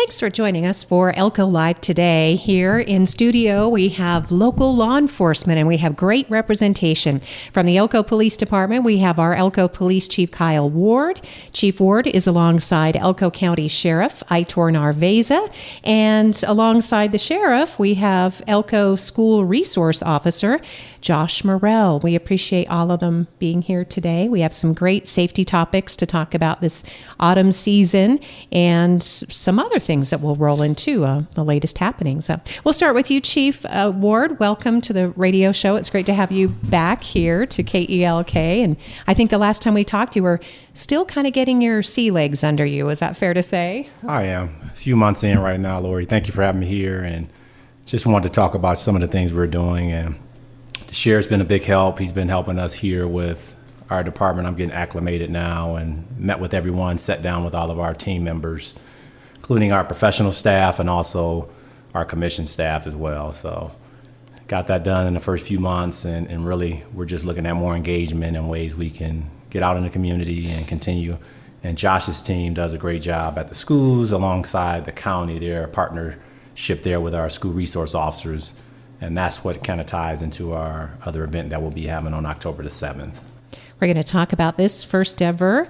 Thanks for joining us for Elko Live today. Here in studio, we have local law enforcement, and we have great representation. From the Elko Police Department, we have our Elko Police Chief Kyle Ward. Chief Ward is alongside Elko County Sheriff Aitor Narvaiza, and alongside the sheriff, we have Elko School Resource Officer Josh Morrell. We appreciate all of them being here today. We have some great safety topics to talk about this autumn season and some other things that we'll roll into the latest happenings. We'll start with you, Chief Ward. Welcome to the radio show. It's great to have you back here to KELK. And I think the last time we talked, you were still kind of getting your sea legs under you. Is that fair to say? I am. A few months in right now, Lori. Thank you for having me here. And just wanted to talk about some of the things we're doing. And the sheriff's been a big help. He's been helping us here with our department. I'm getting acclimated now and met with everyone, sat down with all of our team members, including our professional staff and also our commission staff as well. So got that done in the first few months, and really we're just looking at more engagement and ways we can get out in the community and continue. And Josh's team does a great job at the schools alongside the county. They're a partnership there with our school resource officers, and that's what kind of ties into our other event that we'll be having on October the 7th. We're going to talk about this first ever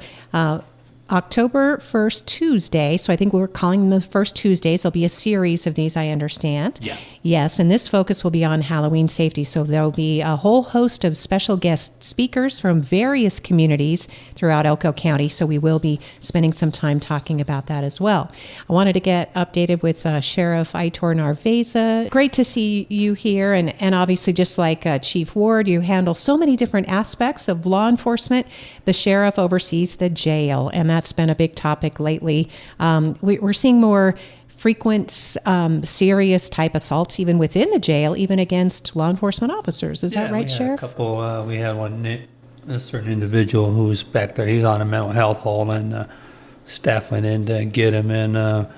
October 1st Tuesday. So I think we're calling them the first Tuesdays. There'll be a series of these, I understand. Yes. Yes, and this focus will be on Halloween safety. So there'll be a whole host of special guest speakers from various communities throughout Elko County. So we will be spending some time talking about that as well. I wanted to get updated with Sheriff Aitor Narvaiza. Great to see you here. And obviously, just like Chief Ward, you handle so many different aspects of law enforcement. The sheriff oversees the jail, and that's been a big topic lately. We're seeing more frequent, serious type assaults even within the jail, even against law enforcement officers. Is that right, Sheriff? We had a certain individual who was back there. He's on a mental health hold, and staff went in to get him, and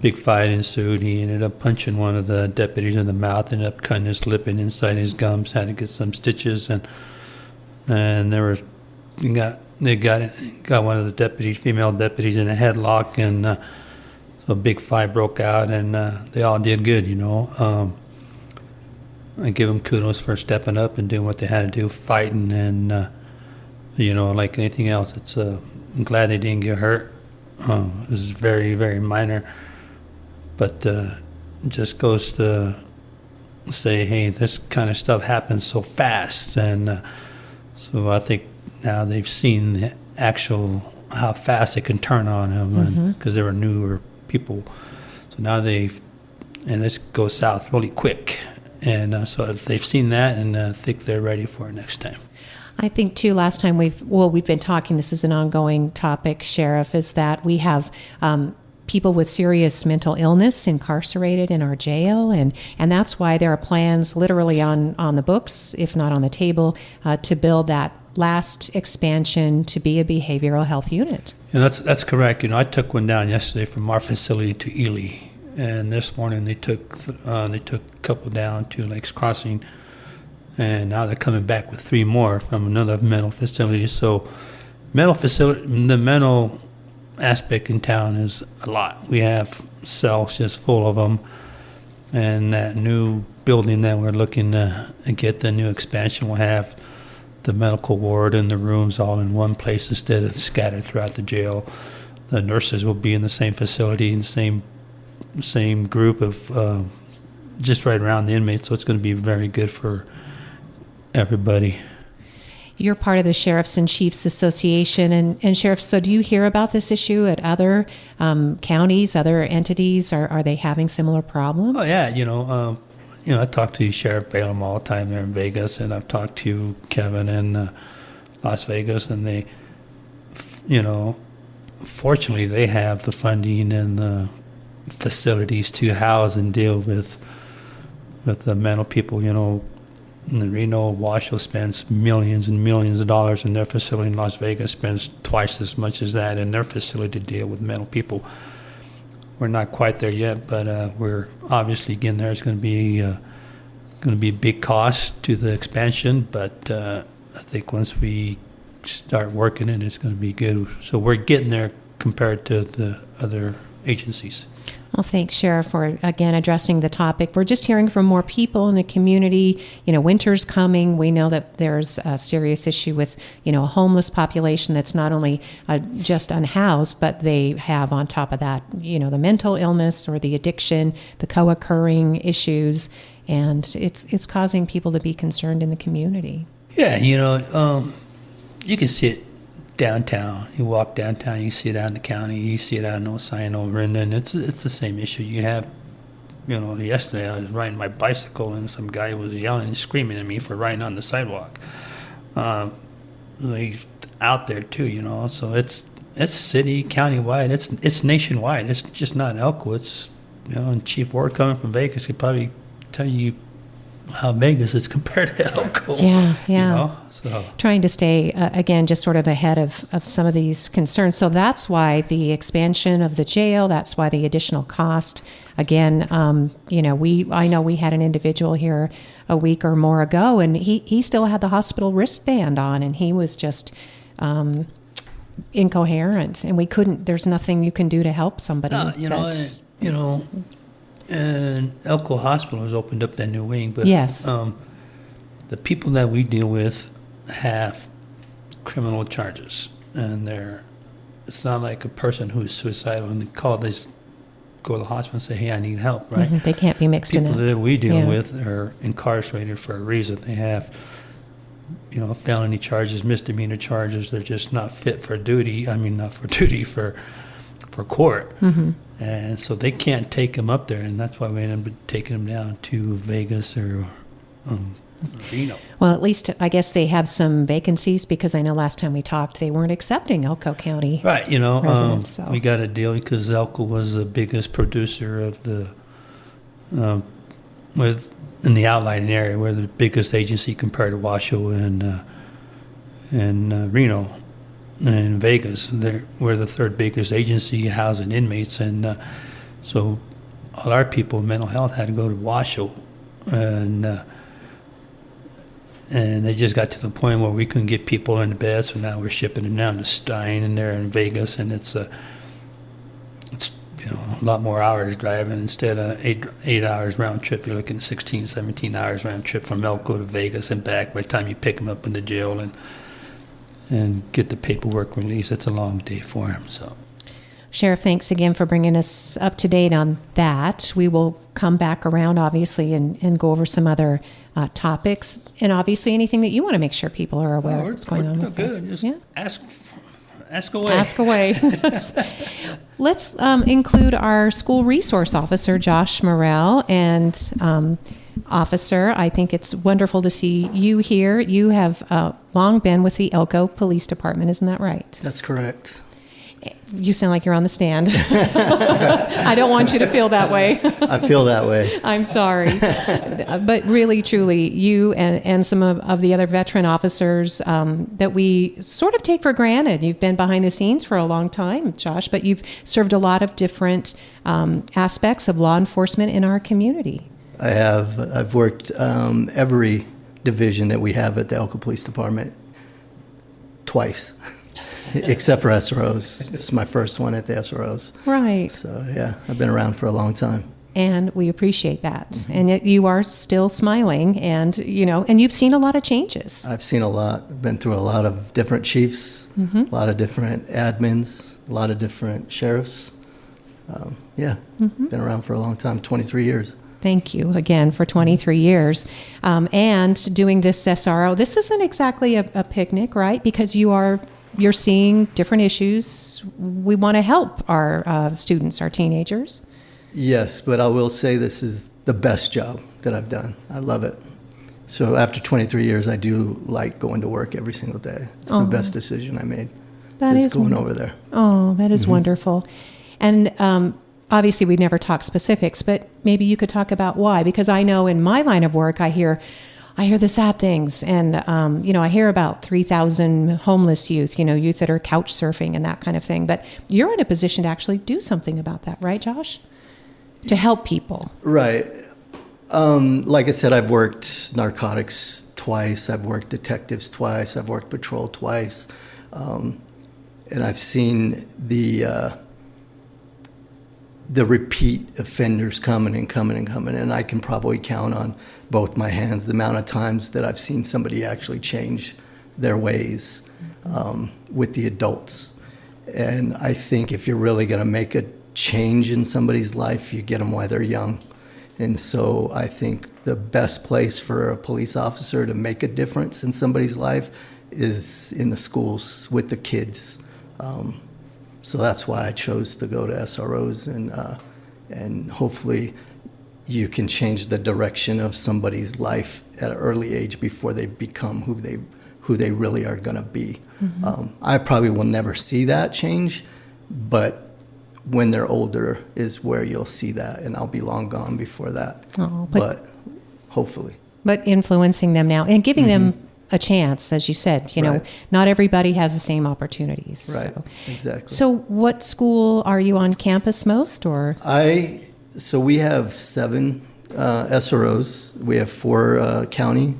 big fight ensued. He ended up punching one of the deputies in the mouth, ended up cutting his lip and inside his gums, had to get some stitches, and they got one of the deputies, female deputies, in a headlock, and so a big fight broke out, and they all did good, I give them kudos for stepping up and doing what they had to do, fighting, and like anything else, I'm glad they didn't get hurt. It was very, very minor, but just goes to say, hey, this kind of stuff happens so fast, and so I think now they've seen the actual how fast it can turn on them, because they were newer people. So now and this goes south really quick, and so they've seen that, and I think they're ready for it next time. I think too. Last time we've been talking. This is an ongoing topic, Sheriff. Is that we have people with serious mental illness incarcerated in our jail, and that's why there are plans literally on the books, if not on the table, to build that last expansion to be a behavioral health unit. And that's correct. I took one down yesterday from our facility to Ely, and this morning they took a couple down to Lakes Crossing, and now they're coming back with 3 more from another mental facility. So the mental aspect in town is a lot. We have cells just full of them, and that new building that we're looking to get, the new expansion, will have the medical ward and the rooms all in one place instead of scattered throughout the jail. The nurses will be in the same facility, in the same group of just right around the inmates, so it's going to be very good for everybody. You're part of the Sheriffs and Chiefs Association, and Sheriff, so do you hear about this issue at other counties, other entities? Are they having similar problems? Oh yeah, I talk to Sheriff Balaam all the time there in Vegas, and I've talked to Kevin in Las Vegas, and they, fortunately they have the funding and the facilities to house and deal with the mental people. In Reno, Washoe spends millions and millions of dollars in their facility. In Las Vegas spends twice as much as that in their facility to deal with mental people. We're not quite there yet, but we're obviously getting there. It's going to be a big cost to the expansion, but I think once we start working it, it's going to be good. So we're getting there compared to the other agencies. Well, thanks, Sheriff, for again addressing the topic. We're just hearing from more people in the community. Winter's coming. We know that there's a serious issue with, a homeless population that's not only just unhoused, but they have on top of that, the mental illness or the addiction, the co-occurring issues, and it's causing people to be concerned in the community. Yeah, you can see it downtown. You walk downtown, you see it out in the county, you see it out in Osino over, and then it's the same issue. You have, yesterday I was riding my bicycle and some guy was yelling and screaming at me for riding on the sidewalk. Like out there too, so it's city, county-wide, it's nationwide. It's just not Elko. It's, and Chief Ward coming from Vegas could probably tell you how Vegas is compared to Elko. Yeah. So trying to stay, again, just sort of ahead of some of these concerns. So that's why the expansion of the jail, that's why the additional cost. Again, I know we had an individual here a week or more ago, and he still had the hospital wristband on, and he was just incoherent, and there's nothing you can do to help somebody. And Elko Hospital has opened up that new wing, but yes. The people that we deal with have criminal charges, and it's not like a person who is suicidal and they go to the hospital and say, "Hey, I need help," right? Mm-hmm. They can't be mixed in People it. that we deal with are incarcerated for a reason. They have, felony charges, misdemeanor charges. They're just not fit for duty. I mean, not for duty, for court. Mm-hmm. And so they can't take them up there, and that's why we end up taking them down to Vegas or Reno. Well, at least I guess they have some vacancies, because I know last time we talked they weren't accepting Elko County. Right, residents, so. We got a deal because Elko was the biggest producer of the in the outlying area. We're the biggest agency compared to Washoe and Reno. In Vegas, we're the third biggest agency housing inmates, and so all our people with mental health had to go to Washoe, and they just got to the point where we couldn't get people into bed, so now we're shipping them down to Stein, and they're in Vegas, and it's a lot more hours driving. Instead of 8 hours round trip, you're looking at 16, 17 hours round trip from Elko to Vegas and back by the time you pick them up in the jail and get the paperwork released. It's a long day for him. So, Sheriff, thanks again for bringing us up to date on that. We will come back around, obviously, and go over some other topics, and obviously anything that you want to make sure people are aware of what's going on with good. Just ask away. Ask away. Let's include our school resource officer, Josh Morrell, and Officer, I think it's wonderful to see you here. You have long been with the Elko Police Department, isn't that right? That's correct. You sound like you're on the stand. I don't want you to feel that way. I feel that way. I'm sorry. But really, truly, you and some of the other veteran officers that we sort of take for granted. You've been behind the scenes for a long time, Josh, but you've served a lot of different aspects of law enforcement in our community. I have. I've worked every division that we have at the Elko Police Department twice, except for SROs. This is my first one at the SROs. Right. So, yeah, I've been around for a long time. And we appreciate that. Mm-hmm. And yet you are still smiling, and, and you've seen a lot of changes. I've seen a lot. I've been through a lot of different chiefs, a lot of different admins, a lot of different sheriffs. Been around for a long time, 23 years. Thank you again for 23 years. And doing this SRO, this isn't exactly a picnic, right? Because you're seeing different issues. We want to help our students, our teenagers. Yes, but I will say this is the best job that I've done. I love it. So after 23 years, I do like going to work every single day. It's the best decision I made. That is going over there. Oh, that is wonderful. And obviously, we'd never talk specifics, but maybe you could talk about why. Because I know in my line of work, I hear the sad things, and I hear about 3,000 homeless youth, youth that are couch surfing and that kind of thing. But you're in a position to actually do something about that, right, Josh? To help people. Right. Like I said, I've worked narcotics twice. I've worked detectives twice. I've worked patrol twice, and I've seen the the repeat offenders coming and coming and coming, and I can probably count on both my hands the amount of times that I've seen somebody actually change their ways with the adults. And I think if you're really going to make a change in somebody's life, you get them while they're young. And so I think the best place for a police officer to make a difference in somebody's life is in the schools with the kids. So that's why I chose to go to SROs, and hopefully you can change the direction of somebody's life at an early age before they become who they really are going to be. I probably will never see that change, but when they're older is where you'll see that, and I'll be long gone before that. Oh, but hopefully. But influencing them now and giving them a chance, as you said, you know, Right. not everybody has the same opportunities. Right, So. exactly. So what school are you on campus most, or? So we have 7 SROs. We have 4 county,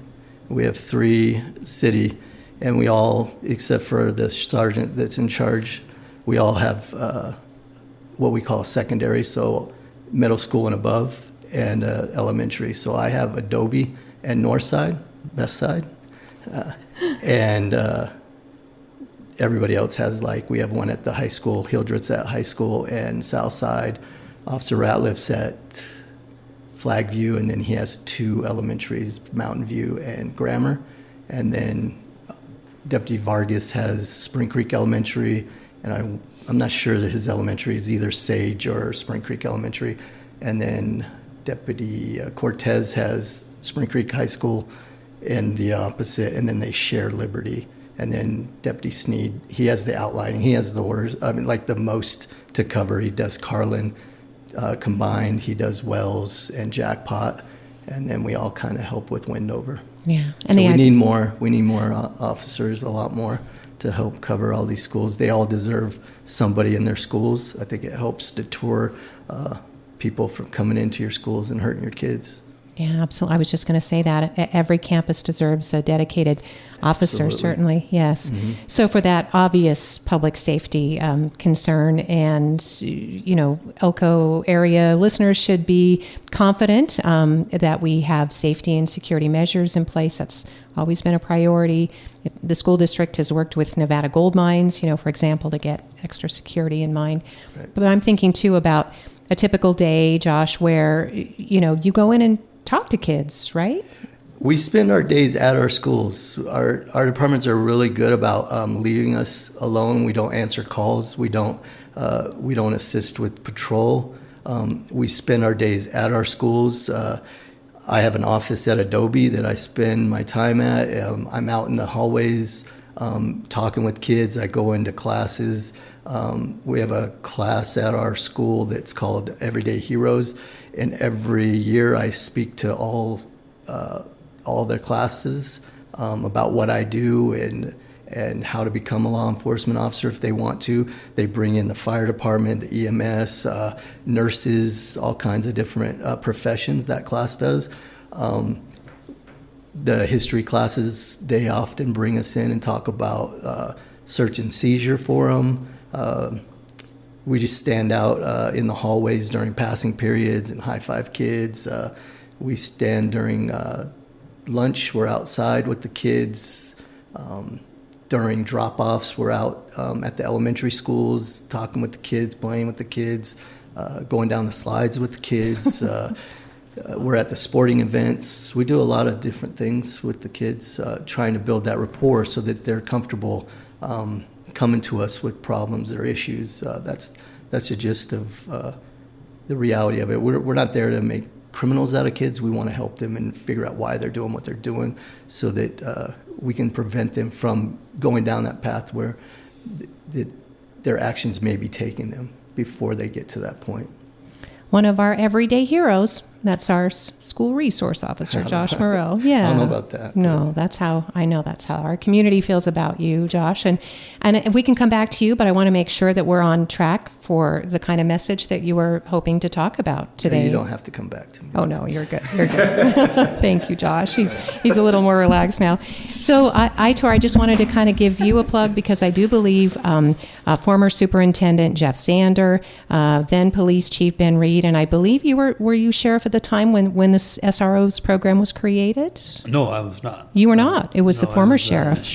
we have 3 city, and we all, except for the sergeant that's in charge, we all have what we call secondary, so middle school and above, and elementary. So I have Adobe and Northside, Best Side, and everybody else has, like, we have one at the high school, Hildreth's at high school, and Southside. Officer Ratliff's at Flagview, and then he has 2 elementaries, Mountain View and Grammar. And then Deputy Vargas has Spring Creek Elementary, and I'm not sure that his elementary is either Sage or Spring Creek Elementary. And then Deputy Cortez has Spring Creek High School and the opposite, and then they share Liberty. And then Deputy Sneed, he has the outlining, he has the worst, I mean, like the most to cover. He does Carlin combined, he does Wells and Jackpot, and then we all kind of help with Wendover. Yeah. So we need more officers, a lot more, to help cover all these schools. They all deserve somebody in their schools. I think it helps deter people from coming into your schools and hurting your kids. Yeah, absolutely. I was just going to say that every campus deserves a dedicated officer, Absolutely. certainly, yes. So for that obvious public safety concern, and, you know, Elko area listeners should be confident that we have safety and security measures in place. That's always been a priority. The school district has worked with Nevada Gold Mines, you know, for example, to get extra security in mind. Right. But I'm thinking, too, about a typical day, Josh, where, you know, you go in and talk to kids, right? We spend our days at our schools. Our departments are really good about leaving us alone. We don't answer calls. We don't assist with patrol. We spend our days at our schools. I have an office at Adobe that I spend my time at. I'm out in the hallways talking with kids. I go into classes. We have a class at our school that's called Everyday Heroes, and every year I speak to all their classes about what I do and how to become a law enforcement officer if they want to. They bring in the fire department, the EMS, nurses, all kinds of different professions that class does. The history classes, they often bring us in and talk about search and seizure for them. We just stand out in the hallways during passing periods and high-five kids. We stand during lunch, we're outside with the kids. During drop-offs, we're out at the elementary schools, talking with the kids, playing with the kids, going down the slides with the kids. We're at the sporting events. We do a lot of different things with the kids, trying to build that rapport so that they're comfortable coming to us with problems or issues. That's the gist of the reality of it. We're not there to make criminals out of kids. We want to help them and figure out why they're doing what they're doing so that we can prevent them from going down that path where their actions may be taking them before they get to that point. One of our everyday heroes, That's our school resource officer, Josh Morrell. Yeah. I don't know about that. No, that's how our community feels about you, Josh. And we can come back to you, but I want to make sure that we're on track for the kind of message that you were hoping to talk about today. You don't have to come back to me. Oh, no, you're good. You're good. Thank you, Josh. He's a little more relaxed now. So, Aitor, I just wanted to kind of give you a plug because I do believe former Superintendent Jeff Zander, then Police Chief Ben Reed, and I believe were you Sheriff at the time when the SRO's program was created? No, I was not. You were not. It was the former sheriff.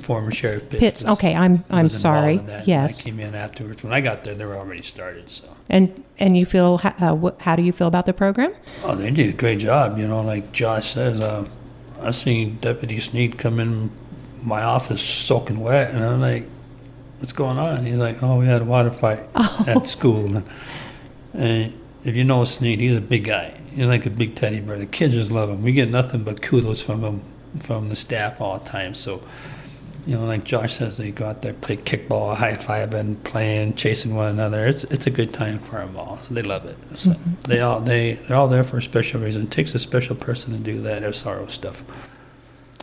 Former Sheriff Pitts. Okay, I'm sorry. Yes. I came in afterwards. When I got there, they were already started. So. And you feel how do you feel about the program? Oh, they did a great job. Like Josh says, I seen Deputy Sneed come in my office soaking wet, and I'm like, "What's going on?" He's like, "Oh, we had a water fight at school." And if you know Sneed, he's a big guy. He's like a big teddy bear. The kids just love him. We get nothing but kudos from him, from the staff all the time. So. Like Josh says, they go out there, play kickball, high-fiving, playing, chasing one another. It's a good time for them all. So they love it. So they're all there for a special reason. It takes a special person to do that SRO stuff.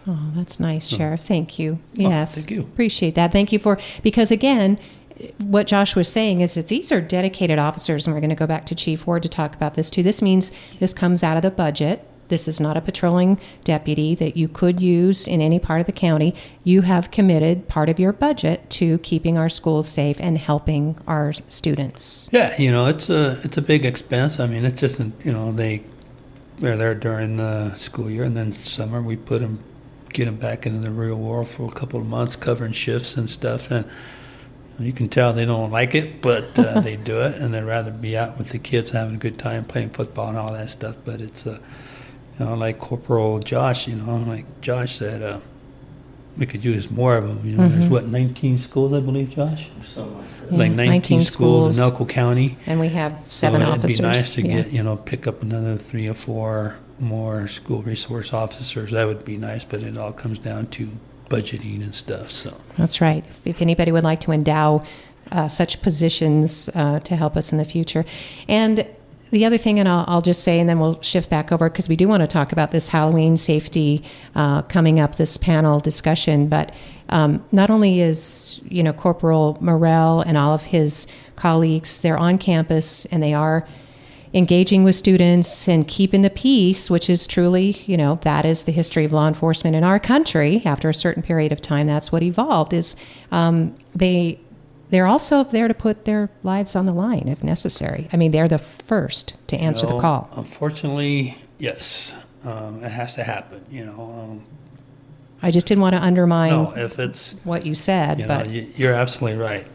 Oh, that's nice, Sheriff. Thank you. Yes. Thank you. Appreciate that. Thank you because again, what Josh was saying is that these are dedicated officers, and we're going to go back to Chief Ward to talk about this too. This means this comes out of the budget. This is not a patrolling deputy that you could use in any part of the county. You have committed part of your budget to keeping our schools safe and helping our students. Yeah, it's a big expense. I mean, it's just they're there during the school year, and then summer we get them back into the real world for a couple of months, covering shifts and stuff. And you can tell they don't like it, but they do it, and they'd rather be out with the kids having a good time playing football and all that stuff. But it's like Corporal Josh, like Josh said, we could use more of them. There's 19 schools, I believe, Josh? Something like that. Yeah, Like 19 schools in Elko County. And we have 7 officers. It'd be nice to get, pick up another 3 or 4 more school resource officers. That would be nice, but it all comes down to budgeting and stuff. So that's right. If anybody would like to endow such positions to help us in the future. And the other thing, and I'll just say, and then we'll shift back over, because we do want to talk about this Halloween safety coming up, this panel discussion, but not only is, Corporal Morrell and all of his colleagues, they're on campus and they are engaging with students and keeping the peace, which is truly, that is the history of law enforcement in our country. After a certain period of time, that's what evolved, is they're also there to put their lives on the line if necessary. I mean, they're the first to answer the call. Unfortunately, yes, it has to happen. I just didn't want to undermine if it's what you said. But you're absolutely right.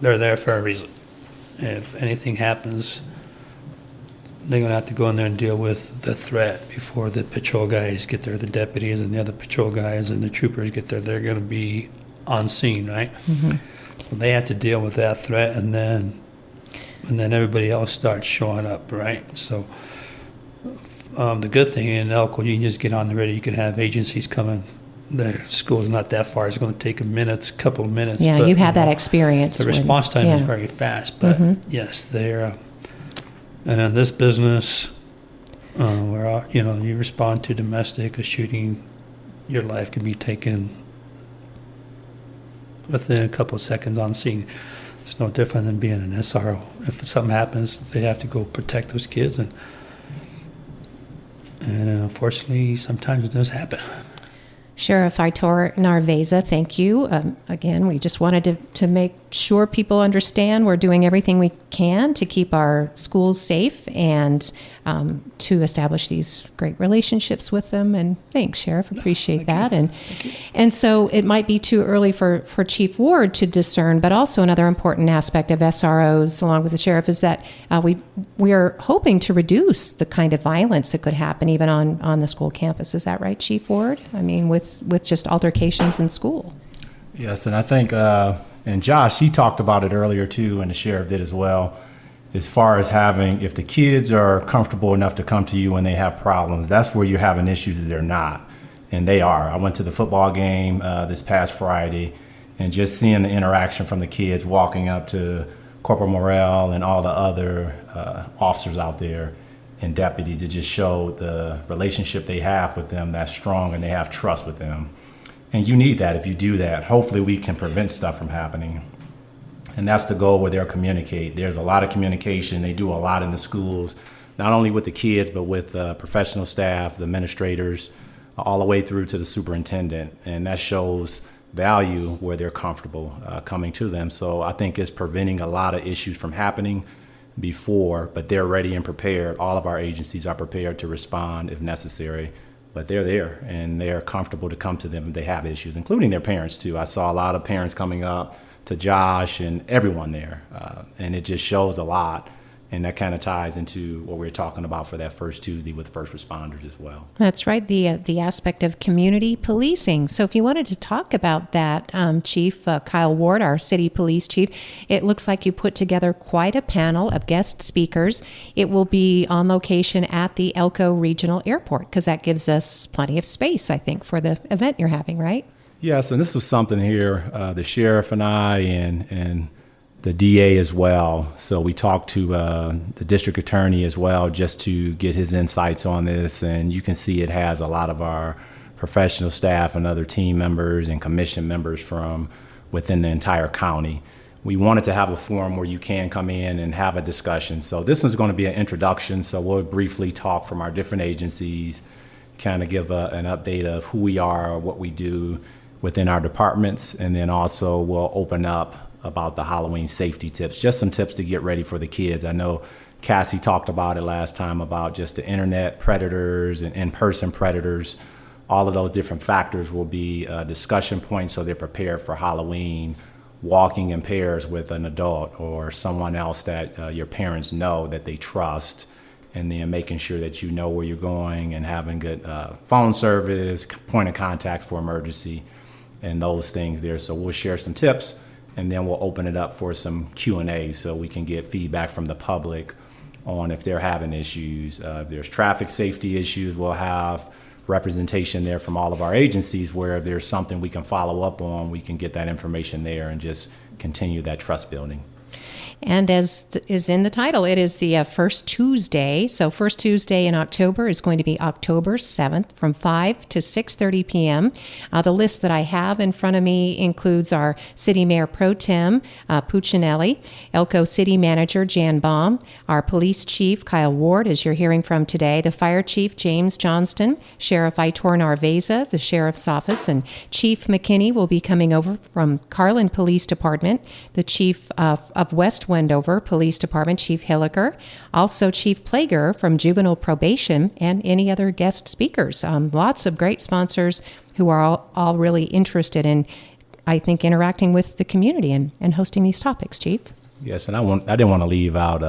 They're there for a reason. If anything happens, they're going to have to go in there and deal with the threat before the patrol guys get there, the deputies and the other patrol guys and the troopers get there. They're going to be on scene, right? Mm-hmm. So they have to deal with that threat, and then everybody else starts showing up, right? So the good thing in Elko, you can just get on the radio. You can have agencies coming. The school is not that far. It's going to take a couple of minutes. Yeah, but, you had that experience. The response time is very fast, but yes, they're. And in this business, where you respond to domestic, a shooting, your life can be taken within a couple of seconds on scene. It's no different than being an SRO. If something happens, they have to go protect those kids, and unfortunately, sometimes it does happen. Sheriff Aitor Narvaiza, thank you. Again, we just wanted to make sure people understand we're doing everything we can to keep our schools safe and to establish these great relationships with them. And thanks, Sheriff. Appreciate that. And so it might be too early for Chief Ward to discern, but also another important aspect of SROs, along with the Sheriff, is that we are hoping to reduce the kind of violence that could happen even on the school campus. Is that right, Chief Ward? I mean, with just altercations in school. Yes, and I think, and Josh, he talked about it earlier too, and the Sheriff did as well, as far as if the kids are comfortable enough to come to you when they have problems, that's where you're having issues that they're not. And they are. I went to the football game this past Friday, and just seeing the interaction from the kids walking up to Corporal Morrell and all the other officers out there, and deputies to just show the relationship they have with them that's strong and they have trust with them. And you need that. If you do that, hopefully we can prevent stuff from happening. And that's the goal, where they'll communicate. There's a lot of communication. They do a lot in the schools, not only with the kids, but with professional staff, the administrators, all the way through to the superintendent. And that shows value where they're comfortable coming to them. So I think it's preventing a lot of issues from happening before, but they're ready and prepared. All of our agencies are prepared to respond if necessary, but they're there and they're comfortable to come to them if they have issues, including their parents too. I saw a lot of parents coming up to Josh and everyone there, and it just shows a lot. And that kind of ties into what we were talking about for that first Tuesday with first responders as well. That's right, the aspect of community policing. So if you wanted to talk about that, Chief Kyle Ward, our city police chief, it looks like you put together quite a panel of guest speakers. It will be on location at the Elko Regional Airport, because that gives us plenty of space, I think, for the event you're having, right? Yes, and this was something here, the sheriff and I and the DA as well. So we talked to the district attorney as well, just to get his insights on this. And you can see it has a lot of our professional staff and other team members and commission members from within the entire county. We wanted to have a forum where you can come in and have a discussion. So this one's going to be an introduction. So we'll briefly talk from our different agencies, kind of give an update of who we are, what we do within our departments, and then also we'll open up about the Halloween safety tips, just some tips to get ready for the kids. I know Cassie talked about it last time about just the internet predators and in-person predators. All of those different factors will be discussion points, so they're prepared for Halloween, walking in pairs with an adult or someone else that your parents know that they trust, and then making sure that you know where you're going and having good phone service, point of contact for emergency, and those things there. So we'll share some tips, and then we'll open it up for some Q&A so we can get feedback from the public on if they're having issues. If there's traffic safety issues, we'll have representation there from all of our agencies, where if there's something we can follow up on, we can get that information there and just continue that trust building. And as is in the title, it is the first Tuesday. So first Tuesday in October is going to be October 7th from 5 to 6:30 p.m. The list that I have in front of me includes our City Mayor Pro Tem, Puccinelli, Elko City Manager Jan Baum, our Police Chief Kyle Ward, as you're hearing from today, the Fire Chief James Johnston, Sheriff Aitor Narvaiza, the Sheriff's Office, and Chief McKinney will be coming over from Carlin Police Department, the Chief of West Wendover Police Department, Chief Hilliker, also Chief Plager from Juvenile Probation, and any other guest speakers. Lots of great sponsors who are all really interested in, I think, interacting with the community and hosting these topics, Chief. Yes, and I didn't want to leave out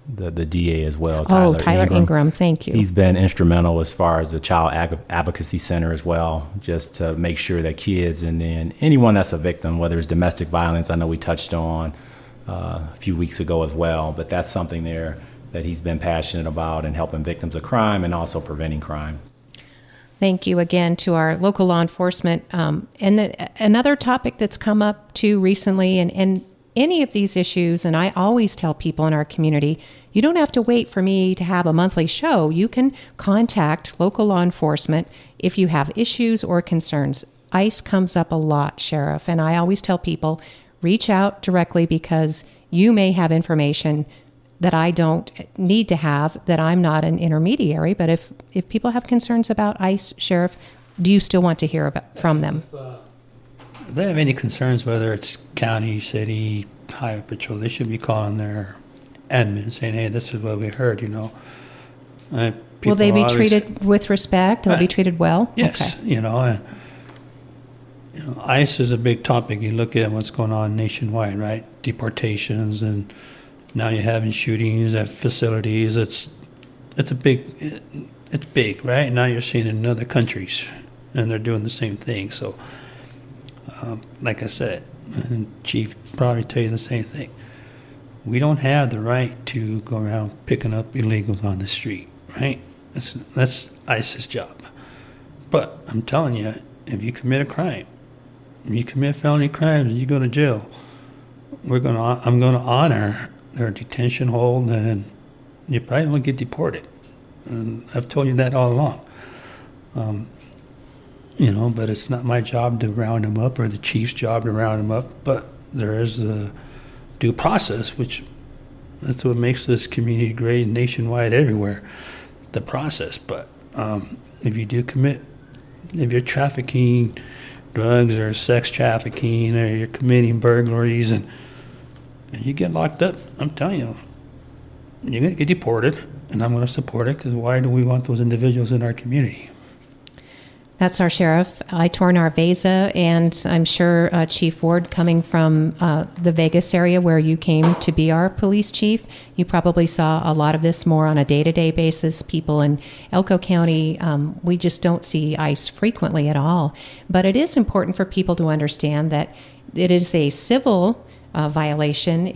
the DA as well, Tyler Ingram. Thank you. He's been instrumental as far as the Child Advocacy Center as well, just to make sure that kids and then anyone that's a victim, whether it's domestic violence, I know we touched on a few weeks ago as well, but that's something there that he's been passionate about, and helping victims of crime and also preventing crime. Thank you again to our local law enforcement. Another topic that's come up too recently, and any of these issues, and I always tell people in our community, you don't have to wait for me to have a monthly show. You can contact local law enforcement if you have issues or concerns. ICE comes up a lot, Sheriff, and I always tell people, reach out directly, because you may have information that I don't need to have, that I'm not an intermediary. But if people have concerns about ICE, Sheriff, do you still want to hear from them? If they have any concerns, whether it's county, city, highway patrol, they should be calling their admin saying, hey, this is what we heard, Will they be treated with respect? They'll be treated well? Yes, Okay. ICE is a big topic. You look at what's going on nationwide, right? Deportations, and now you're having shootings at facilities. It's big, right? Now you're seeing it in other countries, and they're doing the same thing. So, like I said, and Chief probably tell you the same thing. We don't have the right to go around picking up illegals on the street, right? That's ICE's job. But I'm telling you, if you commit a crime, if you commit felony crimes and you go to jail, I'm going to honor their detention hold, and you probably will get deported. And I've told you that all along. But it's not my job to round them up or the chief's job to round them up. But there is a due process, which that's what makes this community great nationwide everywhere, the process. But if you're trafficking drugs or sex trafficking or you're committing burglaries and you get locked up, I'm telling you, you're going to get deported, and I'm going to support it, because why do we want those individuals in our community? That's our sheriff, Aitor Narvaiza, and I'm sure Chief Ward, coming from the Vegas area where you came to be our police chief, you probably saw a lot of this more on a day-to-day basis. People in Elko County, we just don't see ICE frequently at all. But it is important for people to understand that it is a civil violation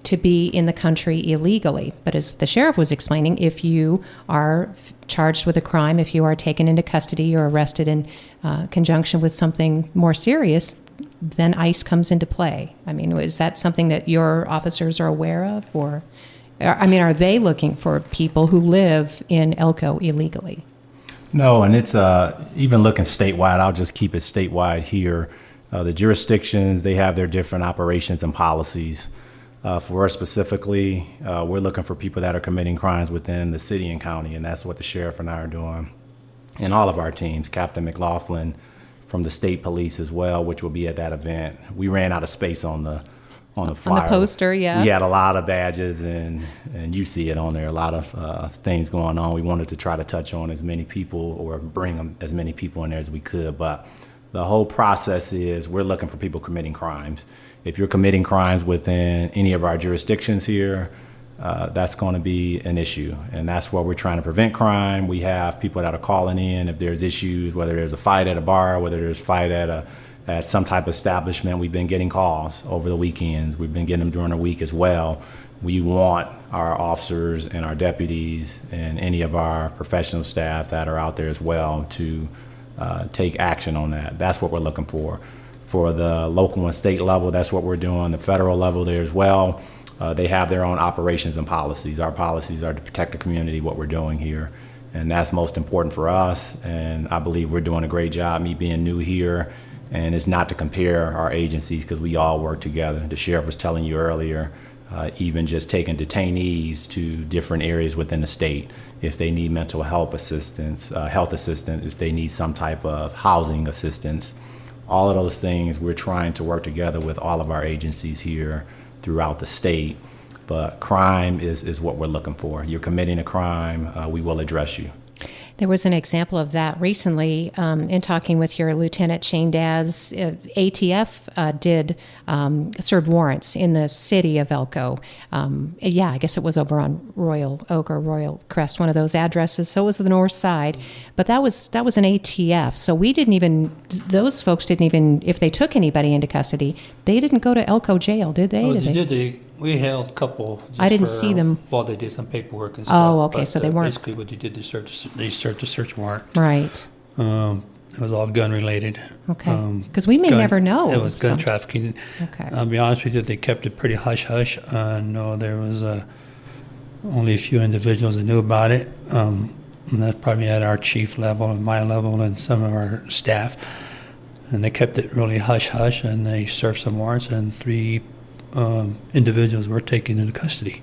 to be in the country illegally. But as the sheriff was explaining, if you are charged with a crime, if you are taken into custody or arrested in conjunction with something more serious, then ICE comes into play. I mean, is that something that your officers are aware of? Or, I mean, are they looking for people who live in Elko illegally? No, and it's even looking statewide. I'll just keep it statewide here. The jurisdictions, they have their different operations and policies. For us specifically, we're looking for people that are committing crimes within the city and county, and that's what the sheriff and I are doing. And all of our teams, Captain McLaughlin from the state police as well, which will be at that event. We ran out of space on the flyer. On the poster, yeah. We had a lot of badges, and you see it on there, a lot of things going on. We wanted to try to touch on as many people or bring them as many people in there as we could, but the whole process is we're looking for people committing crimes. If you're committing crimes within any of our jurisdictions here, that's going to be an issue. And that's where we're trying to prevent crime. We have people that are calling in if there's issues, whether there's a fight at a bar, whether there's a fight at some type of establishment. We've been getting calls over the weekends. We've been getting them during the week as well. We want our officers and our deputies and any of our professional staff that are out there as well to take action on that. That's what we're looking for. For the local and state level, that's what we're doing. The federal level there as well, they have their own operations and policies. Our policies are to protect the community, what we're doing here. And that's most important for us. And I believe we're doing a great job, me being new here. And it's not to compare our agencies, because we all work together. The sheriff was telling you earlier, even just taking detainees to different areas within the state, if they need mental health assistance, if they need some type of housing assistance, all of those things, we're trying to work together with all of our agencies here throughout the state. But crime is what we're looking for. You're committing a crime, we will address you. There was an example of that recently in talking with your Lieutenant Shane Daz. ATF did serve warrants in the city of Elko. I guess it was over on Royal Oak or Royal Crest, one of those addresses. So it was the north side, but that was an ATF. So those folks didn't even, if they took anybody into custody, they didn't go to Elko jail, did they? Oh, they did. We held a couple. I didn't see them. Well, they did some paperwork and stuff. Oh, okay, but, so they weren't. Basically, what they did, they served a search warrant. Right. It was all gun related. Okay. Because we may never know. It was gun trafficking. Okay. I'll be honest with you, they kept it pretty hush hush. No, there was only a few individuals that knew about it. And that's probably at our chief level and my level and some of our staff. And they kept it really hush hush, and they served some warrants, and 3 individuals were taken into custody.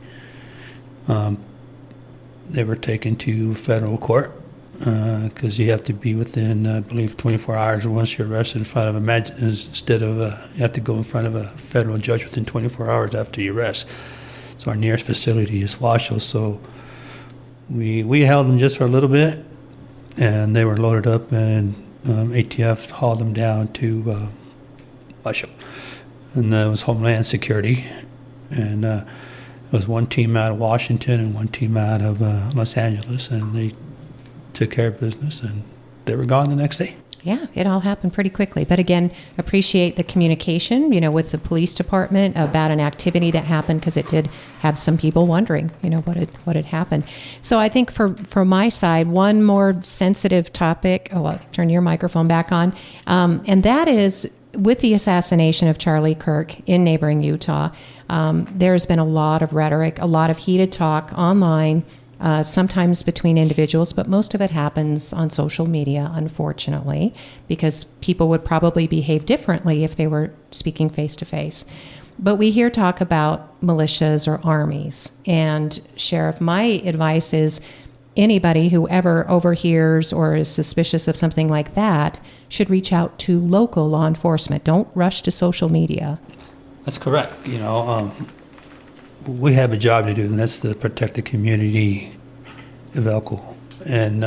They were taken to federal court because you have to be within, I believe, 24 hours once you're arrested in front of you have to go in front of a federal judge within 24 hours after you arrest. So our nearest facility is Washoe. So we held them just for a little bit, and they were loaded up, and ATF hauled them down to Washoe. And that was Homeland Security. And it was one team out of Washington and one team out of Los Angeles, and they took care of business, and they were gone the next day. Yeah, it all happened pretty quickly. But again, appreciate the communication, with the police department about an activity that happened, because it did have some people wondering, what had happened. So I think for my side, one more sensitive topic. Oh, I'll turn your microphone back on, and that is, with the assassination of Charlie Kirk in neighboring Utah, there's been a lot of rhetoric, a lot of heated talk online sometimes between individuals, but most of it happens on social media, unfortunately, because people would probably behave differently if they were speaking face to face. But we hear talk about militias or armies. And Sheriff, my advice is anybody who ever overhears or is suspicious of something like that should reach out to local law enforcement. Don't rush to social media. That's correct. We have a job to do, and that's to protect the community of Elko. And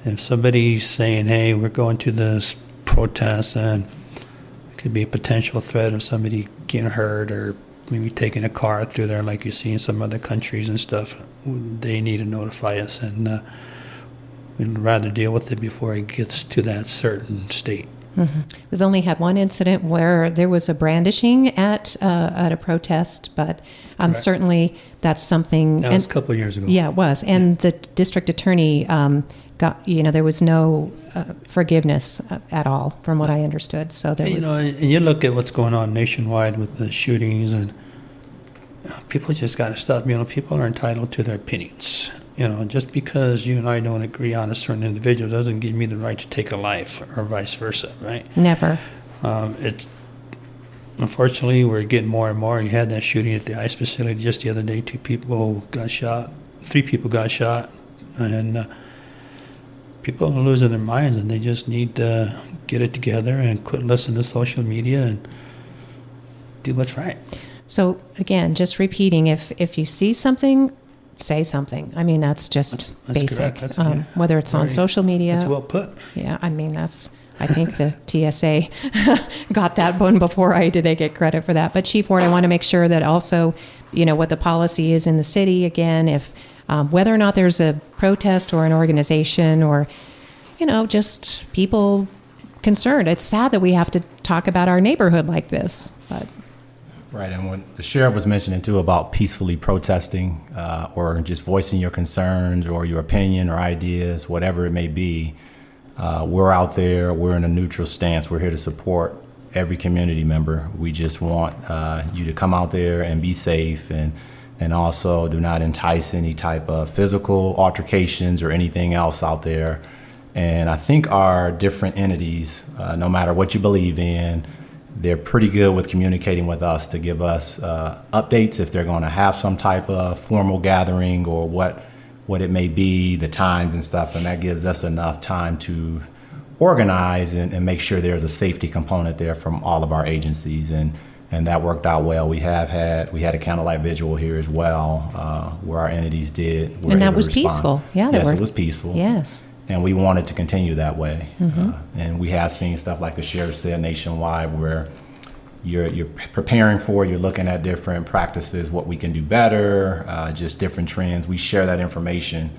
if somebody's saying, hey, we're going to this protest, and it could be a potential threat of somebody getting hurt or maybe taking a car through there like you see in some other countries and stuff, they need to notify us, and we'd rather deal with it before it gets to that certain state. Mm-hmm. We've only had one incident where there was a brandishing at a protest, but certainly that's something. That was a couple of years ago. Yeah, it was. And the district attorney there was no forgiveness at all, from what I understood. So there was. And you look at what's going on nationwide with the shootings, and people just got to stop. People are entitled to their opinions. Just because you and I don't agree on a certain individual doesn't give me the right to take a life, or vice versa, right? Never. Unfortunately, we're getting more and more. You had that shooting at the ICE facility just the other day. 3 people got shot, and people are losing their minds, and they just need to get it together and quit listening to social media and do what's right. So again, just repeating, if you see something, say something. I mean, that's just basic. Whether it's on social media. That's well put. Yeah, I mean, I think the TSA got that one before I did. They get credit for that. But Chief Ward, I want to make sure that also, what the policy is in the city. Again, if whether or not there's a protest or an organization or, just people concerned. It's sad that we have to talk about our neighborhood like this, but. Right, and what the sheriff was mentioning too about peacefully protesting or just voicing your concerns or your opinion or ideas, whatever it may be, we're out there, we're in a neutral stance, we're here to support every community member. We just want you to come out there and be safe, and also do not entice any type of physical altercations or anything else out there. And I think our different entities, no matter what you believe in, they're pretty good with communicating with us to give us updates if they're going to have some type of formal gathering or what it may be, the times and stuff, and that gives us enough time to organize and make sure there's a safety component there from all of our agencies, and that worked out well. We had a candlelight vigil here as well, where our entities and that was peaceful. Yeah, yes, it was peaceful. Yes. And we wanted to continue that way. Mm-hmm. And we have seen stuff like the sheriff said nationwide where you're preparing for, you're looking at different practices, what we can do better, just different trends. We share that information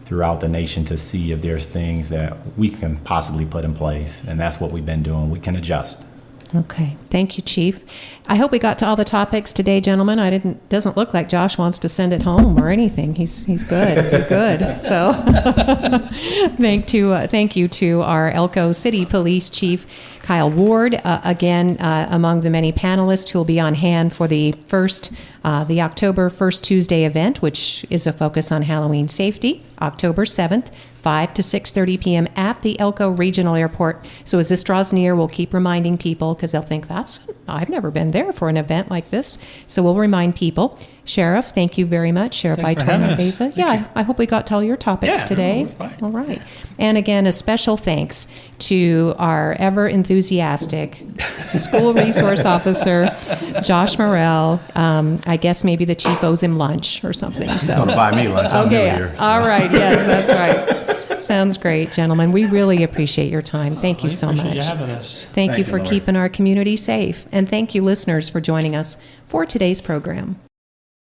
throughout the nation to see if there's things that we can possibly put in place. And that's what we've been doing. We can adjust. Okay. Thank you, Chief. I hope we got to all the topics today, gentlemen. Doesn't look like Josh wants to send it home or anything. He's good. You're good. So thank you to our Elko City Police Chief, Kyle Ward, again, among the many panelists who will be on hand for the October 1st Tuesday event, which is a focus on Halloween safety, October 7th, 5 to 6:30 p.m. at the Elko Regional Airport. So as this draws near, we'll keep reminding people because they'll think I've never been there for an event like this. So we'll remind people. Sheriff, thank you very much. Sheriff Aitor Narvaiza. Yeah, I hope we got to all your topics today. No, we're fine. All right. And again, a special thanks to our ever enthusiastic school resource officer, Josh Morrell. I guess maybe the chief owes him lunch or something. So. He's going to buy me lunch. I'm new here. So. All right. Yes, that's right. Sounds great, gentlemen. We really appreciate your time. Thank you so much. Appreciate you having us. Thank you for keeping our community safe. And thank you, listeners, for joining us for today's program.